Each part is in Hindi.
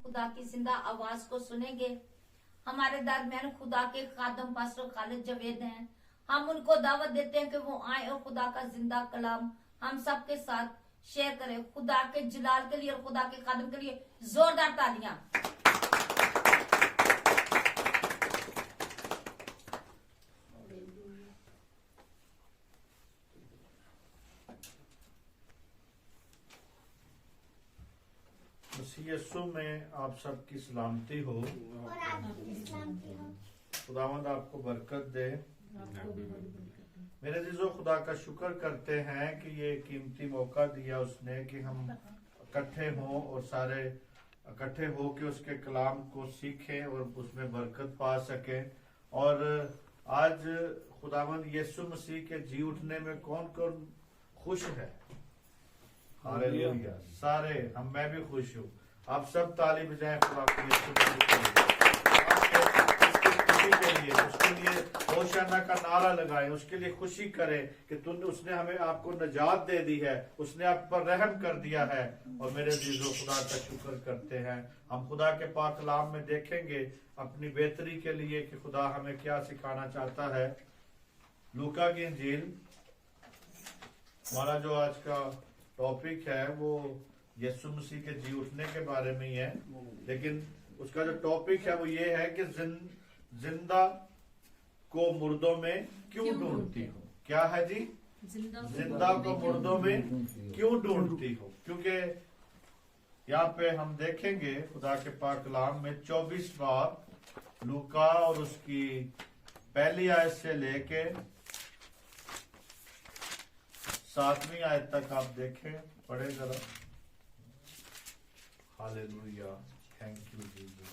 खुदा की जिंदा आवाज को सुनेंगे। हमारे दरमियान खुदा के खादम पास्टर खालिद जवेद हैं। हम उनको दावत देते हैं कि वो आए और खुदा का जिंदा कलाम हम सबके साथ शेयर करें। खुदा के जलाल के लिए और खुदा के खादम के लिए जोरदार तालियां। यीशु में आप सबकी सलामती हो। खुदावंद आपको बरकत दे। मेरे अजीजों, खुदा का शुक्र करते हैं कि ये कीमती मौका दिया उसने कि हम इकट्ठे हों और सारे इकट्ठे हो के उसके कलाम को सीखें और उसमें बरकत पा सकें। और आज खुदावंद यीशु मसीह के जी उठने में कौन कौन खुश है? हालेलुया। सारे हम, मैं भी खुश हूँ। आप सब ताली बजाएं खुदा के यीशु के लिए, उसके लिए होशाना का नारा लगाएं, उसके लिए खुशी करें कि उसने हमें आपको नजात दे दी है, उसने आप पर रहम कर दिया है। और मेरे अजीजों, खुदा का शुक्र करते हैं। हम खुदा के पाक कलाम में देखेंगे अपनी बेहतरी के लिए कि खुदा हमें क्या सिखाना चाहता है। लूका की इंजील, हमारा जो आज का टॉपिक है वो यीशु मसीह के जी उठने के बारे में ही है, लेकिन उसका जो टॉपिक है वो ये है कि जिंदा को मुर्दों में क्यों ढूंढती हो। क्या है जी? जिंदा को मुर्दों में क्यों ढूंढती हो। क्योंकि यहाँ पे हम देखेंगे खुदा के पाक कलाम में 24 बार लूका और उसकी पहली आयत से लेके 7वीं आयत तक आप देखें, पढ़े जरा। हालेलुया, थैंक यू जीसस,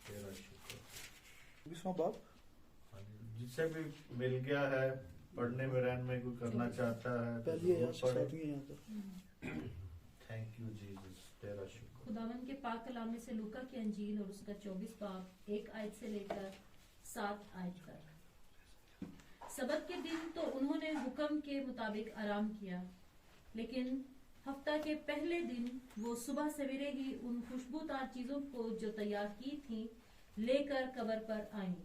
तेरा शुक्र। बाप जिसे भी मिल गया है पढ़ने में, रहने में कोई करना चाहता है थैंक यू जीसस, तेरा शुक्र। खुदावन के पाक कलाम में से लूका की अंजील और उसका 24 बाब 1 आयत से लेकर 7 आयत तक। सबत के दिन तो उन्होंने हुक्म के मुताबिक आराम किया, लेकिन हफ्ता के पहले दिन वो सुबह सवेरे ही उन खुशबूदार चीजों को जो तैयार की थी लेकर कब्र पर आई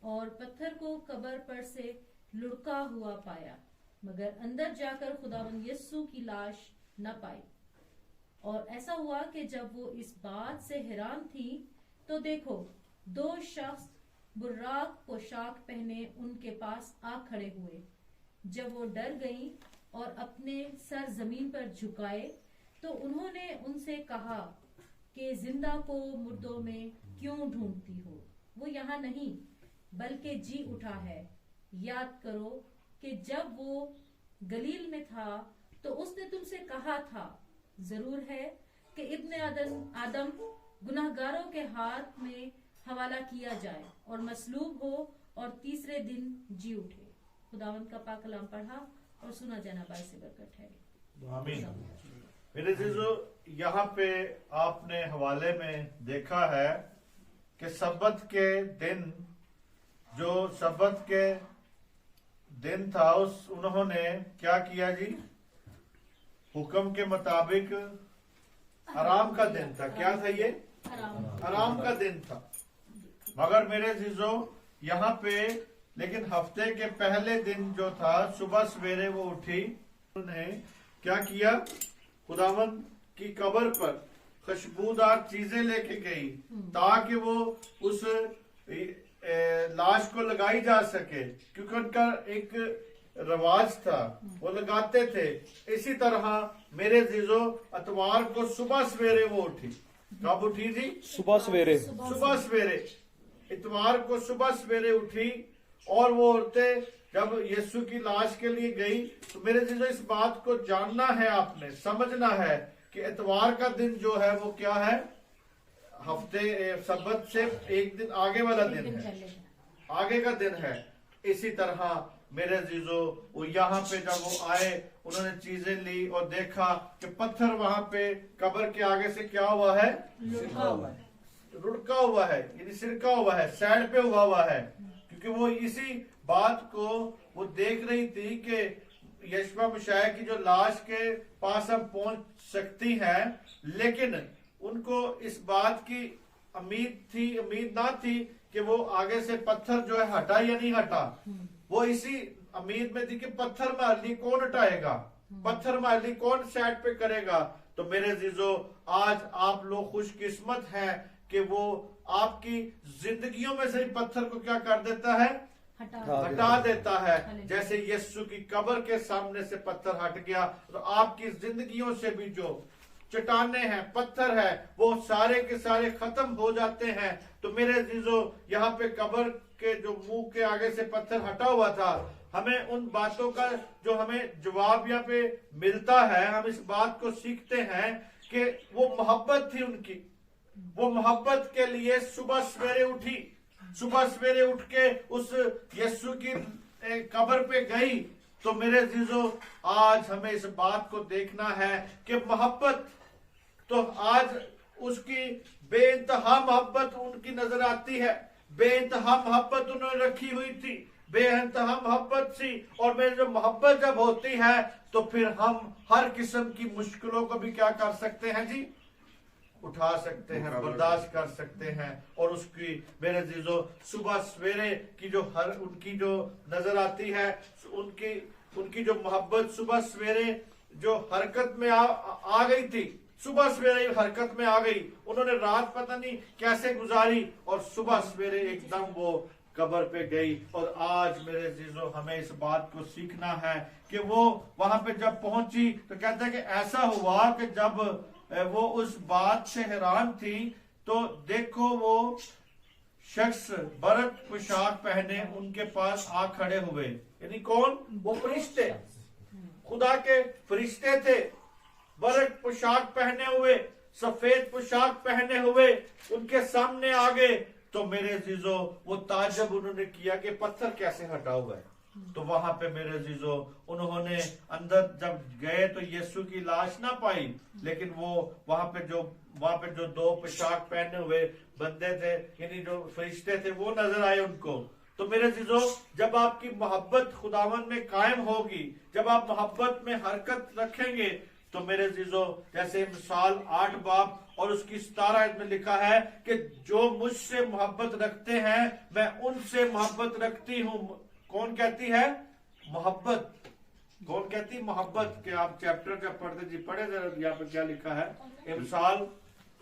और पत्थर को कब्र पर से लुढ़का हुआ पाया, मगर अंदर जाकर खुदावंद यीशु की लाश न पाई। और ऐसा हुआ कि जब वो इस बात से हैरान थी तो देखो 2 शख्स बुर्राक पोशाक पहने उनके पास आ खड़े हुए। जब वो डर गईं और अपने सर जमीन पर झुकाए तो उन्होंने उनसे कहा कि जिंदा को मुर्दों में क्यों ढूंढती हो, वो यहाँ नहीं बल्कि जी उठा है। याद करो कि जब वो गलील में था तो उसने तुमसे कहा था, जरूर है कि इब्ने आदम गुनाहगारों के हाथ में हवाला किया जाए और मसलूब हो और तीसरे दिन जी उठे। खुदावंद का पाक कलाम पढ़ा और सुना जाना बाइस से बरकत है। आमीन। मेरे अजीजों, यहाँ पे आपने हवाले में देखा है कि सब्बत के दिन, जो सब्बत के दिन था, उन्होंने क्या किया जी? हुक्म के मुताबिक आराम का दिन था। क्या था ये? आराम का दिन था। मगर मेरे अजीजों, यहाँ पे लेकिन हफ्ते के पहले दिन जो था, सुबह सवेरे वो उठी, उन्होंने क्या किया? खुदावंद की कब्र पर खुशबूदार चीजें लेके गई ताकि वो उस लाश को लगाई जा सके, क्योंकि उनका एक रिवाज था, वो लगाते थे। इसी तरह मेरे जीजो, इतवार को सुबह सवेरे वो उठी। कब उठी थी? सुबह सवेरे। सुबह सवेरे, इतवार को सुबह सवेरे उठी। और वो औरतें जब यीशु की लाश के लिए गई तो मेरे जीजो, इस बात को जानना है, आपने समझना है कि इतवार का दिन जो है वो क्या है? हफ्ते सब्बत से एक दिन आगे वाला दिन है, आगे का दिन है। इसी तरह मेरे जीजो, वो यहाँ पे जब वो आए, उन्होंने चीजें ली और देखा कि पत्थर वहां पे कब्र के आगे से क्या हुआ है? रुड़का हुआ है, यानी सिरका हुआ है, साइड पे हुआ है। क्योंकि वो इसी बात को वो देख रही थी कि यशवा मशाया की जो लाश के पास हम पहुंच सकती हैं, लेकिन उनको इस बात की उम्मीद ना थी कि वो आगे से पत्थर जो है हटा या नहीं हटा। वो इसी उम्मीद में थी कि पत्थर मारली कौन हटाएगा, पत्थर मारली कौन साइड पे करेगा। तो मेरे जीजो, आज आप लोग खुशकिस्मत हैं कि वो आपकी जिंदगियों में से ही पत्थर को क्या कर देता है, हटा देता है। जैसे यीशु की कब्र के सामने से पत्थर हट गया, तो आपकी जिंदगियों से भी जो चट्टाने हैं, पत्थर है, वो सारे के सारे खत्म हो जाते हैं। तो मेरे जीजो, यहाँ पे कब्र के जो मुंह के आगे से पत्थर हटा हुआ था, हमें उन बातों का जो हमें जवाब यहाँ पे मिलता है, हम इस बात को सीखते हैं कि वो मोहब्बत थी उनकी। वो मोहब्बत के लिए सुबह सवेरे उठी, सुबह सवेरे उठ के उस यीशु की कब्र पे गई। तो मेरे जीजो, आज हमें इस बात को देखना है कि मोहब्बत तो आज उसकी बेइंतहा मोहब्बत उनकी नजर आती है, बेइंतहा मोहब्बत उन्होंने रखी हुई थी, बेइंतहा मोहब्बत थी। और मेरी जो मोहब्बत जब होती है तो फिर हम हर किस्म की मुश्किलों को भी क्या कर सकते हैं जी, उठा सकते हैं, बर्दाश्त कर सकते हैं। और उसकी मेरे जीजो, सुबह सवेरे की जो उनकी जो नजर आती है, उनकी जो मोहब्बत सुबह सवेरे जो हरकत में आ गई थी, सुबह सवेरे हरकत में आ गई। उन्होंने रात पता नहीं कैसे गुजारी और सुबह सवेरे एकदम वो कब्र पे गई। और आज मेरे जीजो, हमें इस बात को सीखना है कि वो वहां पे जब पहुंची तो कहते हैं कि ऐसा हुआ कि जब वो उस बात से हैरान थी तो देखो वो शख्स बरक पोशाक पहने उनके पास आ खड़े हुए। यानी कौन? वो फरिश्ते, खुदा के फरिश्ते थे, बरक पोशाक पहने हुए, सफेद पोशाक पहने हुए उनके सामने आ गए। तो मेरे जीजो, वो ताज्जुब उन्होंने किया कि पत्थर कैसे हटा हुआ है। तो वहां पे मेरे जीजो, उन्होंने अंदर जब गए तो यीशु की लाश ना पाई, लेकिन वो वहां पे जो दो पोशाक पहने हुए बंदे थे, यानी जो फरिश्ते थे, वो नजर आए उनको। तो मेरे जीजो, जब आपकी मोहब्बत खुदावन में कायम होगी, जब आप मोहब्बत में हरकत रखेंगे, तो मेरे जीजो, जैसे मिसाल 8 बाब और उसकी 17 आयत में लिखा है कि जो मुझसे मोहब्बत रखते हैं मैं उनसे मोहब्बत रखती हूँ। कौन कहती है? मोहब्बत। कौन कहती? मोहब्बत। के आप चैप्टर का पढ़ते जी, पढ़े जरा यहाँ पे क्या लिखा है। मिसाल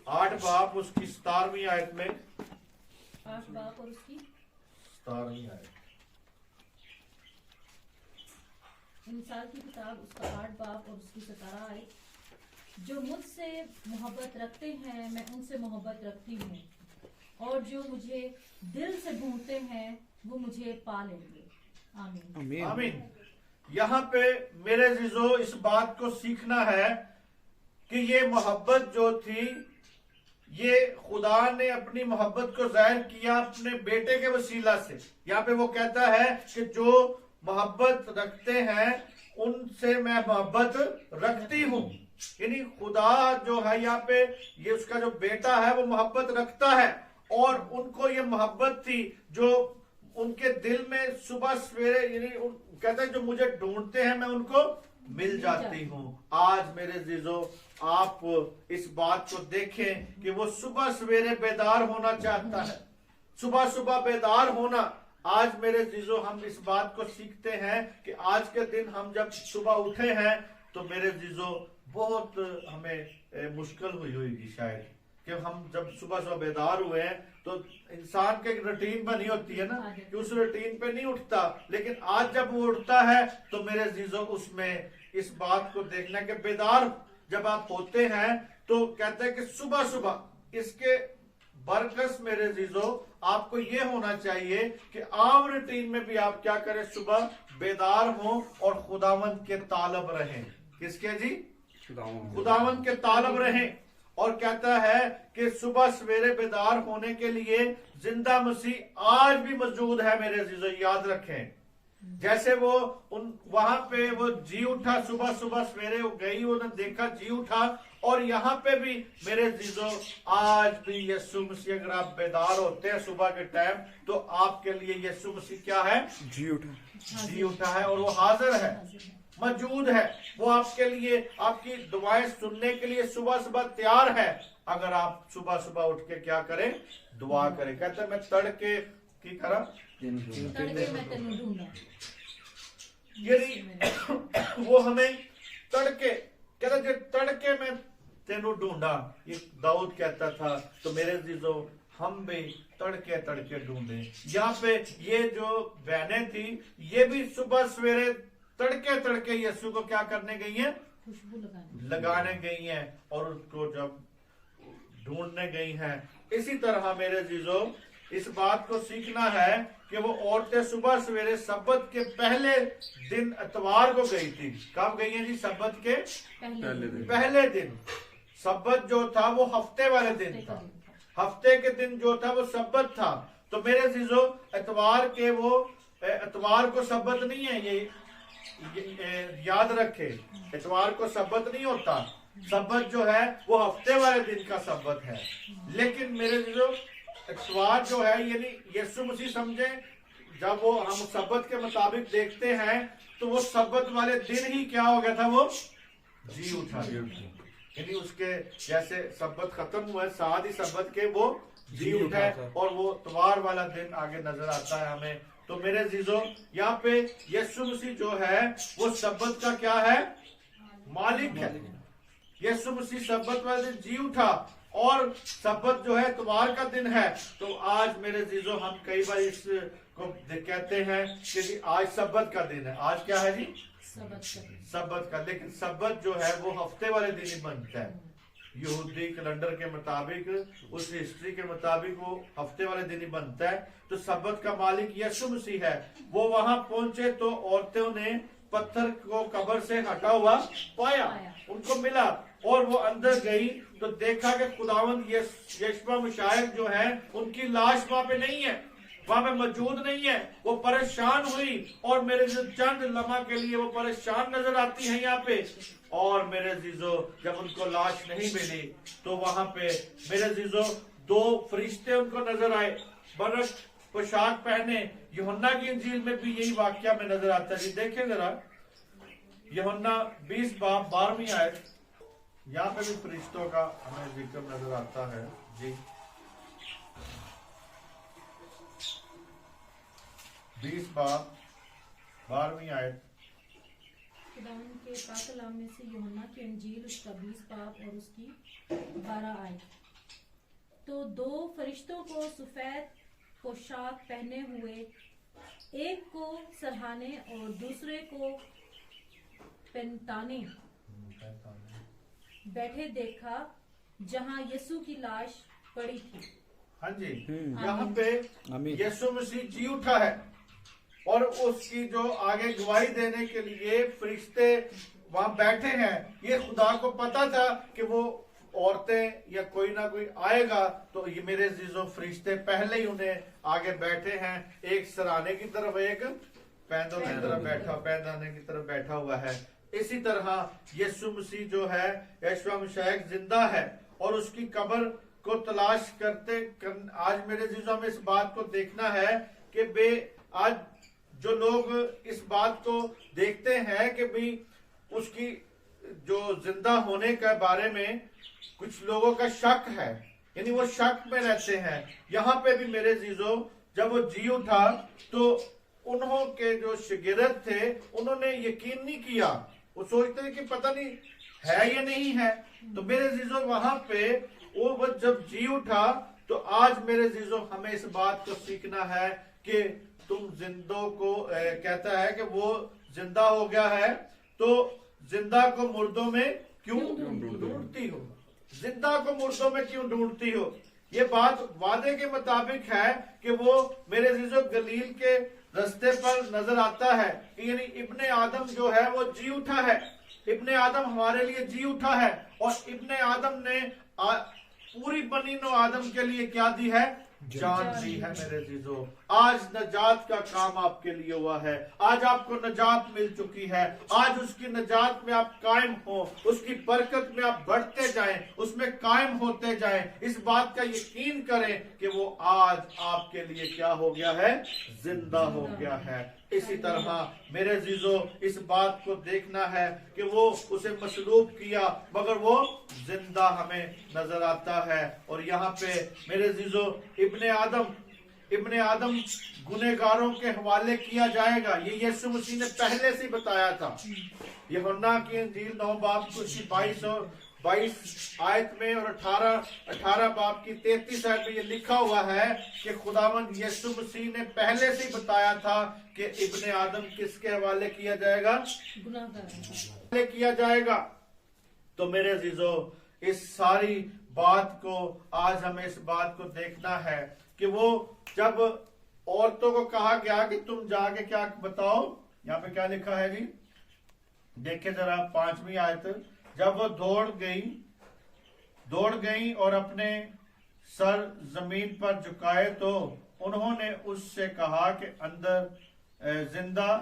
8 बाब उसकी 17वीं आयत में, 8 बाब और उसकी 17वीं आयत, मिसाल की किताब उसका 8 बाब और उसकी 17 आयत, जो मुझसे मोहब्बत रखते हैं मैं उनसे मोहब्बत रखती हूँ, और जो मुझे दिल से ढूंढते हैं वो मुझे पा लेंगे। आमीन आमीन। यहाँ पे मेरे जीजो, इस बात को सीखना है कि ये मोहब्बत जो थी, ये खुदा ने अपनी मोहब्बत को जाहिर किया अपने बेटे के वसीला से। यहाँ पे वो कहता है कि जो मोहब्बत रखते हैं उनसे मैं मोहब्बत रखती हूँ। यानी खुदा जो है यहाँ पे, ये उसका जो बेटा है वो मोहब्बत रखता है, और उनको ये मोहब्बत थी जो उनके दिल में सुबह सवेरे, यानी कहते हैं जो मुझे ढूंढते हैं मैं उनको मिल जाती हूँ। आज मेरे जीजो, आप इस बात को देखें कि वो सुबह सवेरे बेदार होना चाहता है, सुबह सुबह बेदार होना। आज मेरे जीजो, हम इस बात को सीखते हैं कि आज के दिन हम जब सुबह उठे हैं तो मेरे जीजो बहुत हमें मुश्किल हुई होगी शायद, कि हम जब सुबह सुबह बेदार हुए हैं तो इंसान की रूटीन बनी होती है ना, कि उस रूटीन पे नहीं उठता। लेकिन आज जब वो उठता है तो मेरे जीजो, उसमें इस बात को देखना कि बेदार जब आप होते हैं तो कहते हैं कि सुबह सुबह इसके बरकस मेरे जीजो, आपको ये होना चाहिए कि आम रूटीन में भी आप क्या करें, सुबह बेदार हो और खुदावंद के तालब रहें। किसके जी? खुदावंद के तालब रहें। और कहता है कि सुबह सवेरे बेदार होने के लिए जिंदा मसीह आज भी मौजूद है मेरे जीजो, याद रखें। जैसे वो वहां पे वो जी उठा, सुबह सुबह सवेरे वो गई, उन्होंने देखा, जी उठा। और यहाँ पे भी मेरे जीजो, आज भी यीशु मसीह, अगर आप बेदार होते हैं सुबह के टाइम, तो आपके लिए यीशु मसीह क्या है? जी उठा है, और वो हाजिर है। मौजूद है, वो आपके लिए आपकी दुआएं सुनने के लिए सुबह सुबह तैयार है, अगर आप सुबह सुबह उठ के क्या करें, दुआ करें। कहते हैं मैं तड़के की करा तड़के में तेनू ढूंढा। यानी वो हमें तड़के कहता जो तड़के में तेनू ढूंढा, ये दाऊद कहता था। तो मेरे जीजो हम भी तड़के तड़के ढूंढे। यहाँ पे ये जो बहनें थी ये भी सुबह सवेरे तड़के तड़के यीशु को क्या करने गई हैं, खुशबू लगाने गई हैं और उसको जब ढूंढने गई हैं। इसी तरह मेरे जीजो इस बात को सीखना है कि वो औरतें सुबह सवेरे सब्बत के पहले दिन इतवार को गई थी। कब गई हैं जी? सब्बत के पहले दिन। सब्बत जो था वो हफ्ते वाले दिन था, हफ्ते के दिन जो था वो सब्बत था। तो मेरे जीजो इतवार के वो इतवार को सब्बत नहीं है, ये याद रखे, इतवार को सब्बत नहीं होता। सब्बत जो है वो हफ्ते वाले दिन का सब्बत है। लेकिन मेरे जीजो इतवार जो है यानी यीशु मसीह समझे, जब वो हम सब्बत के मुताबिक देखते हैं तो वो सब्बत वाले दिन ही क्या हो गया था, वो जी उठा। यानी उसके जैसे सब्बत खत्म हुआ है, साथ ही सब्बत के वो जी उठा है और वो इतवार वाला दिन आगे नजर आता है हमें। तो मेरे जीजो यहाँ पे यीशु मसीह जो है वो सब्बत का क्या है, मालिक है। यीशु मसीह सब्बत वाले दिन जी उठा और सब्बत जो है इतवार का दिन है। तो आज मेरे जीजो हम कई बार इसको कहते हैं कि आज सब्बत का दिन है। आज क्या है जी? सब्बत का। लेकिन सब्बत जो है वो हफ्ते वाले दिन ही बनता है। यहूदी कैलेंडर के मुताबिक, उस हिस्ट्री के मुताबिक वो हफ्ते वाले दिन ही बनता है। तो सब्बत का मालिक यीशु मसीह है। वो वहां पहुंचे तो औरतों ने पत्थर को कब्र से हटा हुआ पाया, उनको मिला और वो अंदर गई तो देखा कि खुदावंद यीशु मसीह जो है उनकी लाश वहां पे नहीं है, वहां पे मौजूद नहीं है। वो परेशान हुई और मेरे जो चंद लम्हा के लिए वो परेशान नजर आती है यहाँ पे। और मेरे जीजो जब उनको लाश नहीं मिली तो वहां पे मेरे जीजो दो फरिश्ते उनको नजर आए, बरक पोशाक पहने। यूहन्ना की इंजील में भी यही वाक्या में नजर आता है जी। देखें जरा यूहन्ना 20 बाब 12वीं आयत, यहाँ पे भी फरिश्तों का हमें जिक्र नजर आता है जी। 20 बाब 12वीं आयत। खुदावंद के पाक कलाम में से यूहन्ना की इंजील उसका 20 बाब और उसकी 12 आयत। तो दो फरिश्तों को सफेद पोशाक पहने हुए, एक को सरहाने और दूसरे को पैंताने बैठे देखा जहां यीशु की लाश पड़ी थी। हाँ जी, यहाँ पे यीशु मसीह जी उठा है और उसकी जो आगे गवाही देने के लिए फरिश्ते वहां बैठे हैं। ये खुदा को पता था कि वो औरतें या कोई ना कोई आएगा, तो ये मेरे जीजो फरिश्ते पहले ही उन्हें आगे बैठे हैं, एक सराने की तरफ, एक पैंदों की तरफ पैदाने की तरफ बैठा हुआ है। इसी तरह यीशु मसीह जो है, यीशु मसीह जिंदा है और उसकी कब्र को तलाश करते आज मेरे जीजो में इस बात को देखना है कि आज जो लोग इस बात को देखते हैं कि भाई उसकी जो जिंदा होने के बारे में कुछ लोगों का शक है, यानी वो शक में रहते हैं। यहाँ पे भी मेरे जीजो जब वो जी उठा तो उन्हों के जो शागिर्द थे उन्होंने यकीन नहीं किया, वो सोचते हैं कि पता नहीं है या नहीं है। तो मेरे जीजो वहां पे वो जब जी उठा तो आज मेरे जीजो हमें इस बात को सीखना है कि तुम जिंदों को कहता है कि वो जिंदा हो गया है तो जिंदा को मुर्दों में क्यों ढूंढती हो, जिंदा को मुर्दों में क्यों ढूंढती हो। ये बात वादे के मुताबिक है कि वो मेरे जीजो गलील के रास्ते पर नजर आता है कि यानी इब्ने आदम जो है वो जी उठा है। इब्ने आदम हमारे लिए जी उठा है और इब्ने आदम ने पूरी बनी नो आदम के लिए क्या दी है, जान दी है मेरे जीजो। आज नजात का काम आपके लिए हुआ है, आज आपको नजात मिल चुकी है। आज उसकी नजात में आप कायम हो, उसकी बरकत में आप बढ़ते जाएं, उसमें कायम होते जाएं। इस बात का यकीन करें कि वो आज आपके लिए क्या हो गया है, जिंदा हो गया है। इसी तरह मेरे जीजो इस बात को देखना है कि वो उसे मसलूब किया मगर वो जिंदा हमें नजर आता है। और यहाँ पे मेरे जीजो इब्ने आदम गुनहगारों के हवाले किया जाएगा, ये यीशु मसीह ने पहले से बताया था। यूहन्ना की इंजील 9 बाब की 22 आयत में और 18 बाब की 33 आयत में ये लिखा हुआ है कि खुदावंद यीशु मसीह ने पहले से ही बताया था कि इब्ने आदम किसके हवाले किया जाएगा, हवाले किया जाएगा। तो मेरे अजीजों इस सारी बात को आज हमें इस बात को देखना है कि वो जब औरतों को कहा गया कि तुम जाके क्या बताओ, यहाँ पे क्या लिखा है जी, देखे जरा 5वीं आयत। जब वो दौड़ गई और अपने सर जमीन पर झुकाए तो उन्होंने उससे कहा कि अंदर जिंदा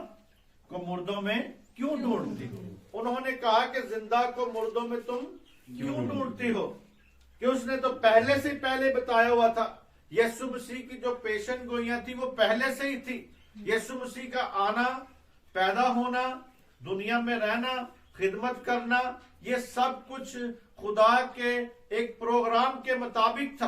को मुर्दों में क्यों ढूंढती हो। उन्होंने कहा कि जिंदा को मुर्दों में तुम क्यों ढूंढती हो, कि उसने तो पहले से पहले बताया हुआ था। यीशु मसीह की जो पेशन गोइयां थी वो पहले से ही थी। यीशु मसीह का आना, पैदा होना, दुनिया में रहना, खिदमत करना, ये सब कुछ खुदा के एक प्रोग्राम के मुताबिक था,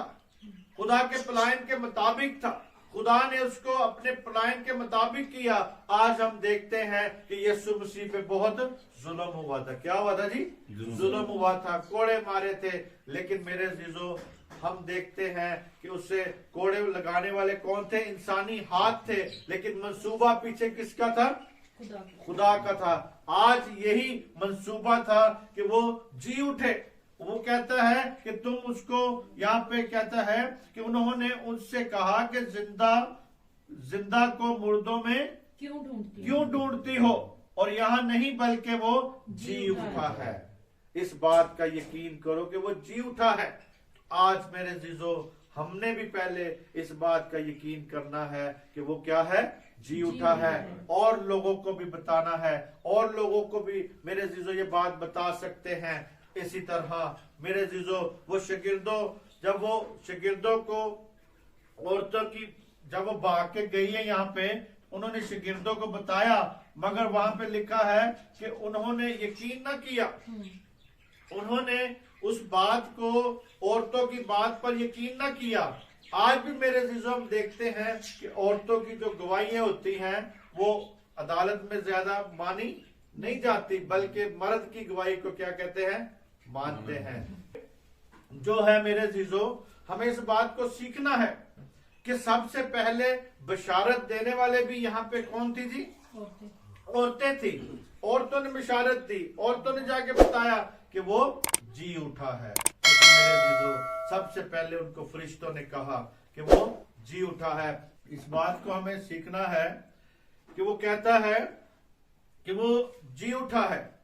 खुदा के प्लान के मुताबिक था। खुदा ने उसको अपने प्लान के मुताबिक किया। आज हम देखते हैं कि यीशु मसीह पे बहुत जुल्म हुआ था। क्या हुआ था जी? जुल्म हुआ था, कोड़े मारे थे। लेकिन मेरे जीजो हम देखते हैं कि उससे कोड़े लगाने वाले कौन थे? इंसानी हाथ थे, लेकिन मंसूबा पीछे किसका था? खुदा का था। आज यही मंसूबा था कि वो जी उठे। वो कहता है कि तुम उसको, यहाँ पे कहता है कि उन्होंने उससे कहा कि जिंदा को मुर्दों में क्यों ढूंढती हो, और यहाँ नहीं बल्कि वो जी उठा है। इस बात का यकीन करो कि वो जी उठा है। आज मेरे जीजो हमने भी पहले इस बात का यकीन करना है कि वो क्या है? जी उठा है। और लोगों को भी बताना है, और लोगों को भी मेरे जीजो ये बात बता सकते हैं। इसी तरह मेरे जीजो वो शागिर्दों को औरतों की जब वो भाग के गई है, यहाँ पे उन्होंने शागिर्दों को बताया, मगर वहां पे लिखा है कि उन्होंने यकीन न किया। उन्होंने उस बात को, औरतों की बात पर यकीन न किया। आज भी मेरे जीजो हम देखते हैं कि औरतों की जो गवाहियां होती हैं वो अदालत में ज्यादा मानी नहीं जाती, बल्कि मर्द की गवाही को क्या कहते हैं? मानते हैं। जो है मेरे जीजो हमें इस बात को सीखना है कि सबसे पहले बशारत देने वाले भी यहाँ पे कौन थी जी? औरतें थी। औरतों ने बशारत दी, औरतों ने जाके बताया कि वो जी उठा है। तो मेरे जीजो सबसे पहले उनको फरिश्तों ने कहा कि वो जी उठा है। इस बात को हमें सीखना है कि वो कहता है कि वो जी उठा है।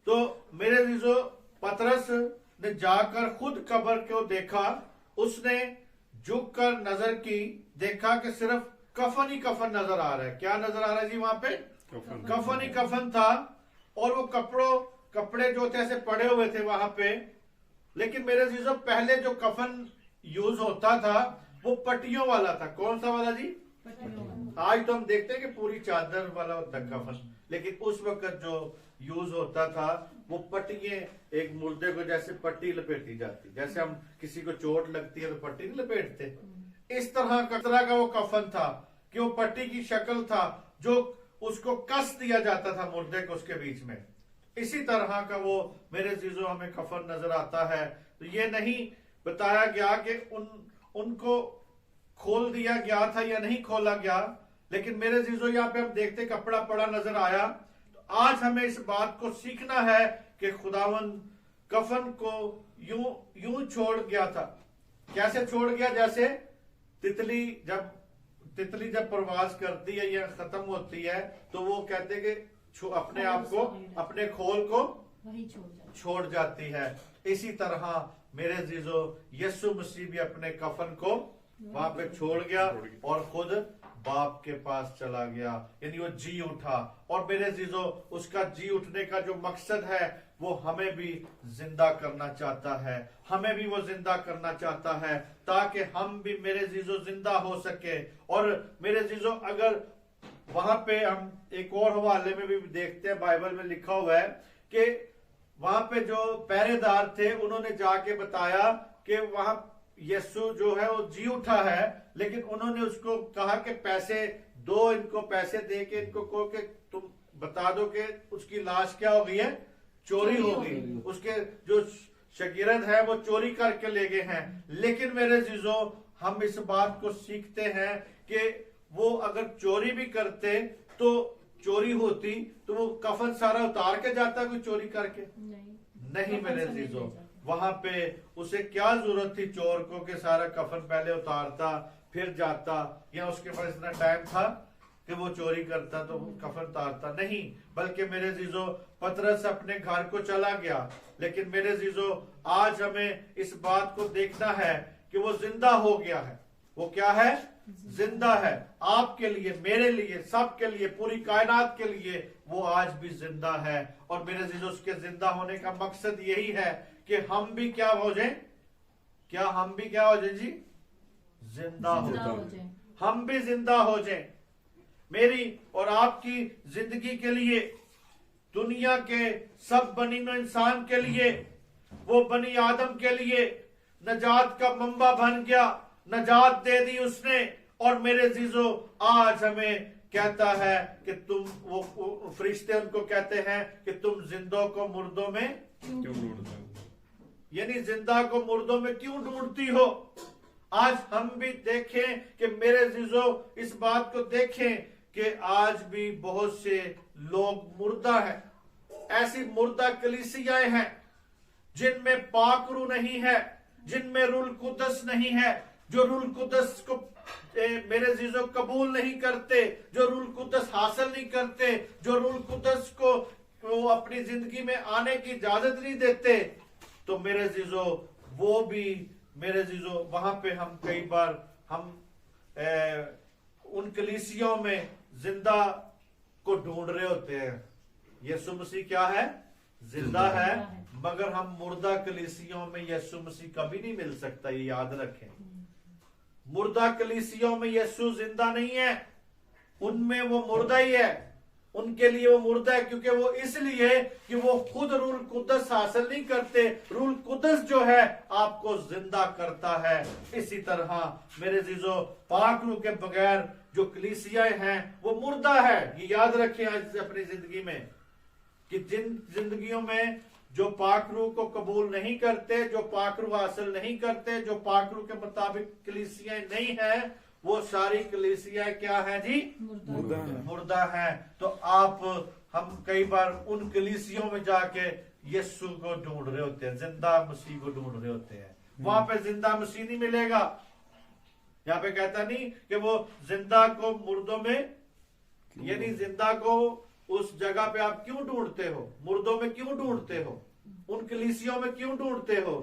तो मेरे जीजो पतरस ने जाकर खुद कब्र को देखा। उसने झुककर नजर की, देखा कि सिर्फ कफन ही कफन नजर आ रहा है। क्या नजर आ रहा है जी? वहां पे कफन ही कफन था, और वो कपड़े जो थे ऐसे पड़े हुए थे वहां पे। लेकिन मेरे जीजो पहले जो कफन यूज होता था वो पट्टियों वाला था। कौन सा वाला जी? आज तो हम देखते हैं कि पूरी चादर वाला होता है कफन, लेकिन उस वक्त जो यूज होता था वो पट्टियां, एक मुर्दे को जैसे पट्टी लपेटी जाती, जैसे हम किसी को चोट लगती है तो पट्टी नहीं लपेटते, इस तरह का वो कफन था कि वो पट्टी की शक्ल था जो उसको कस दिया जाता था मुर्दे को उसके बीच में। इसी तरह का वो मेरे जीजो हमें कफन नजर आता है। तो ये नहीं बताया गया कि उनको खोल दिया गया था या नहीं खोला गया, लेकिन मेरे जीजो यहाँ पे हम देखते कपड़ा पड़ा नजर आया। तो आज हमें इस बात को सीखना है कि खुदावंद कफन को यूं छोड़ गया था। कैसे छोड़ गया? जैसे तितली जब प्रवास करती है या खत्म होती है तो वो कहते कि अपने आप को, अपने खोल को वही छोड़ जाती है। इसी तरह मेरे जीजो यीशु मसीह भी अपने कफन को वहां पे छोड़ गया और खुद बाप के पास चला गया, यानी वो जी उठा। और मेरे जीजो, उसका जी उठने का जो मकसद है वो हमें भी जिंदा करना चाहता है, हमें भी वो जिंदा करना चाहता है, ताकि हम भी मेरे जीजो जिंदा हो सके। और मेरे जीजो, अगर वहां पे हम एक और हवाले में भी देखते हैं, बाइबल में लिखा हुआ है कि वहां पे जो पहरेदार थे उन्होंने जाके बताया कि वहां यीशु जो है वो जी उठा है, लेकिन उन्होंने उसको कहा कि पैसे दो, इनको पैसे दे के इनको कहो कि तुम बता दो कि उसकी लाश क्या हो गई है, चोरी हो गई। उसके जो शागिर्द है वो चोरी करके ले गए हैं। लेकिन मेरे जीजो, हम इस बात को सीखते हैं कि वो अगर चोरी भी करते तो चोरी होती तो वो कफन सारा उतार के जाता कोई चोरी करके? नहीं मेरे जीजो, वहां पे उसे क्या जरूरत थी चोर को कि सारा कफन पहले उतारता फिर जाता, या उसके पास इतना टाइम था कि वो चोरी करता तो कफन उतारता? नहीं, बल्कि मेरे जीजो, पतरस अपने घर को चला गया। लेकिन मेरे जीजो, आज हमें इस बात को देखना है कि वो जिंदा हो गया है। वो क्या है? जिंदा है। आपके लिए, मेरे लिए, सबके लिए, पूरी कायनात के लिए वो आज भी जिंदा है। और मेरे जीजो, उसके जिंदा होने का मकसद यही है कि हम भी क्या हो जाए, क्या हम भी क्या हो जाए जी? जिंदा हो जाए। हम भी जिंदा हो जाए। मेरी और आपकी जिंदगी के लिए, दुनिया के सब बनी हुए इंसान के लिए, वो बनी आदम के लिए नजात का मंबा बन गया, नजात दे दी उसने। और मेरे जीजो, आज हमें कहता है कि तुम, वो फरिश्ते उनको कहते हैं कि तुम जिंदों को मुर्दों में क्यों ढूंढते हो, यानी जिंदा को मुर्दों में क्यों ढूंढती हो। आज हम भी देखें कि मेरे जीजो, इस बात को देखें कि आज भी बहुत से लोग मुर्दा हैं। ऐसी मुर्दा कलीसियाएं हैं जिनमें पाक रूह नहीं है, जिनमें रूह कुदस नहीं है, जो रूह कुदस को मेरे जीजो कबूल नहीं करते, जो रूह कुदस हासिल नहीं करते, जो रूह कुदस को अपनी जिंदगी में आने की इजाजत नहीं देते। तो मेरे जीजो, वो भी मेरे जीजो, वहां पे हम कई बार हम उन कलीसियों में जिंदा को ढूंढ रहे होते हैं। यीशु मसीह क्या है? जिंदा है। मगर हम मुर्दा कलीसियों में यीशु मसीह कभी नहीं मिल सकता, ये याद रखें। मुर्दा कलीसियों में यीशु जिंदा नहीं है, उनमें वो मुर्दा ही है। उनके लिए वो मुर्दा है, क्योंकि वो इसलिए कि वो खुद रूह कुदस हासिल नहीं करते। रूह कुदस जो है आपको जिंदा करता है। इसी तरह मेरे जीजो, पाक रूह के बगैर जो कलीसियाएं हैं वो मुर्दा है। ये याद रखें आज अपनी जिंदगी में कि जिन जिंदगियों में जो पाक रूह को कबूल नहीं करते, जो पाक रूह हासिल नहीं करते, जो पाक रूह के मुताबिक कलीसियाएं नहीं है, वो सारी कलीसियाएं क्या है जी? मुर्दा है। तो हम कई बार उन कलीसियों में जाके यीशु को ढूंढ रहे होते हैं, जिंदा मसीह को ढूंढ रहे होते हैं। वहां पे जिंदा मसीह नहीं मिलेगा। यहाँ पे कहता नहीं कि वो जिंदा को मुर्दों में, यानी जिंदा को उस जगह पे आप क्यों ढूंढते हो, मुर्दों में क्यों ढूंढते हो, उन कलीसियों में क्यों ढूंढते हो।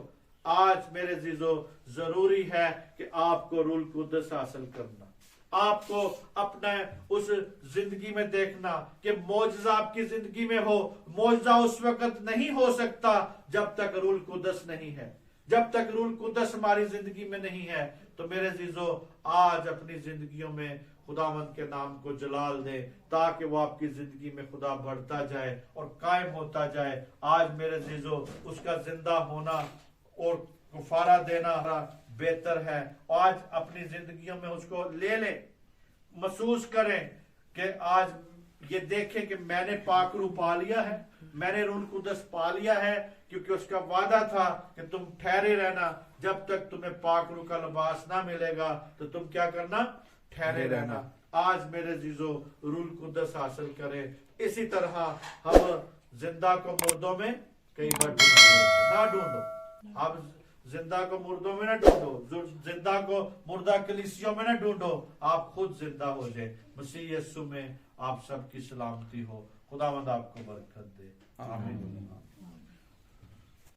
आज मेरे जीजो, जरूरी है कि आपको रूह कुदस हासिल करना, आपको अपने उस जिंदगी में देखना कि मौजज़ा आपकी जिंदगी में हो। मौजज़ा उस वक्त नहीं हो सकता जब तक रूह कुदस नहीं है, जब तक रूह कुदस हमारी जिंदगी में नहीं है। तो मेरे जीजो, आज अपनी जिंदगियों में खुदावंद के नाम को जलाल दे, ताकि वो आपकी जिंदगी में खुदा बढ़ता जाए और कायम होता जाए। आज मेरे जीजो, उसका जिंदा होना और गुफारा देना बेहतर है। आज अपनी जिंदगियों में उसको ले लें, महसूस करें कि आज ये देखें कि मैंने पाक रूह पा लिया है, मैंने रूह कुदस पा लिया है, क्योंकि उसका वादा था कि तुम ठहरे रहना, जब तक तुम्हें पाक रूह का लिबास ना मिलेगा तो तुम क्या करना? ठहरे रहना। आज मेरे जीजो, रूह कुदस हासिल करें। इसी तरह हम जिंदा को मुर्दों में कई बार ना ढूंढो। आप जिंदा को मुर्दों में ना ढूंढो, जिंदा को मुर्दा कलीसियों में ना ढूंढो, आप खुद जिंदा हो जाए। मसीह यीशु में आप सबकी सलामती हो। खुदावंद आपको बरकत दे। आमीन।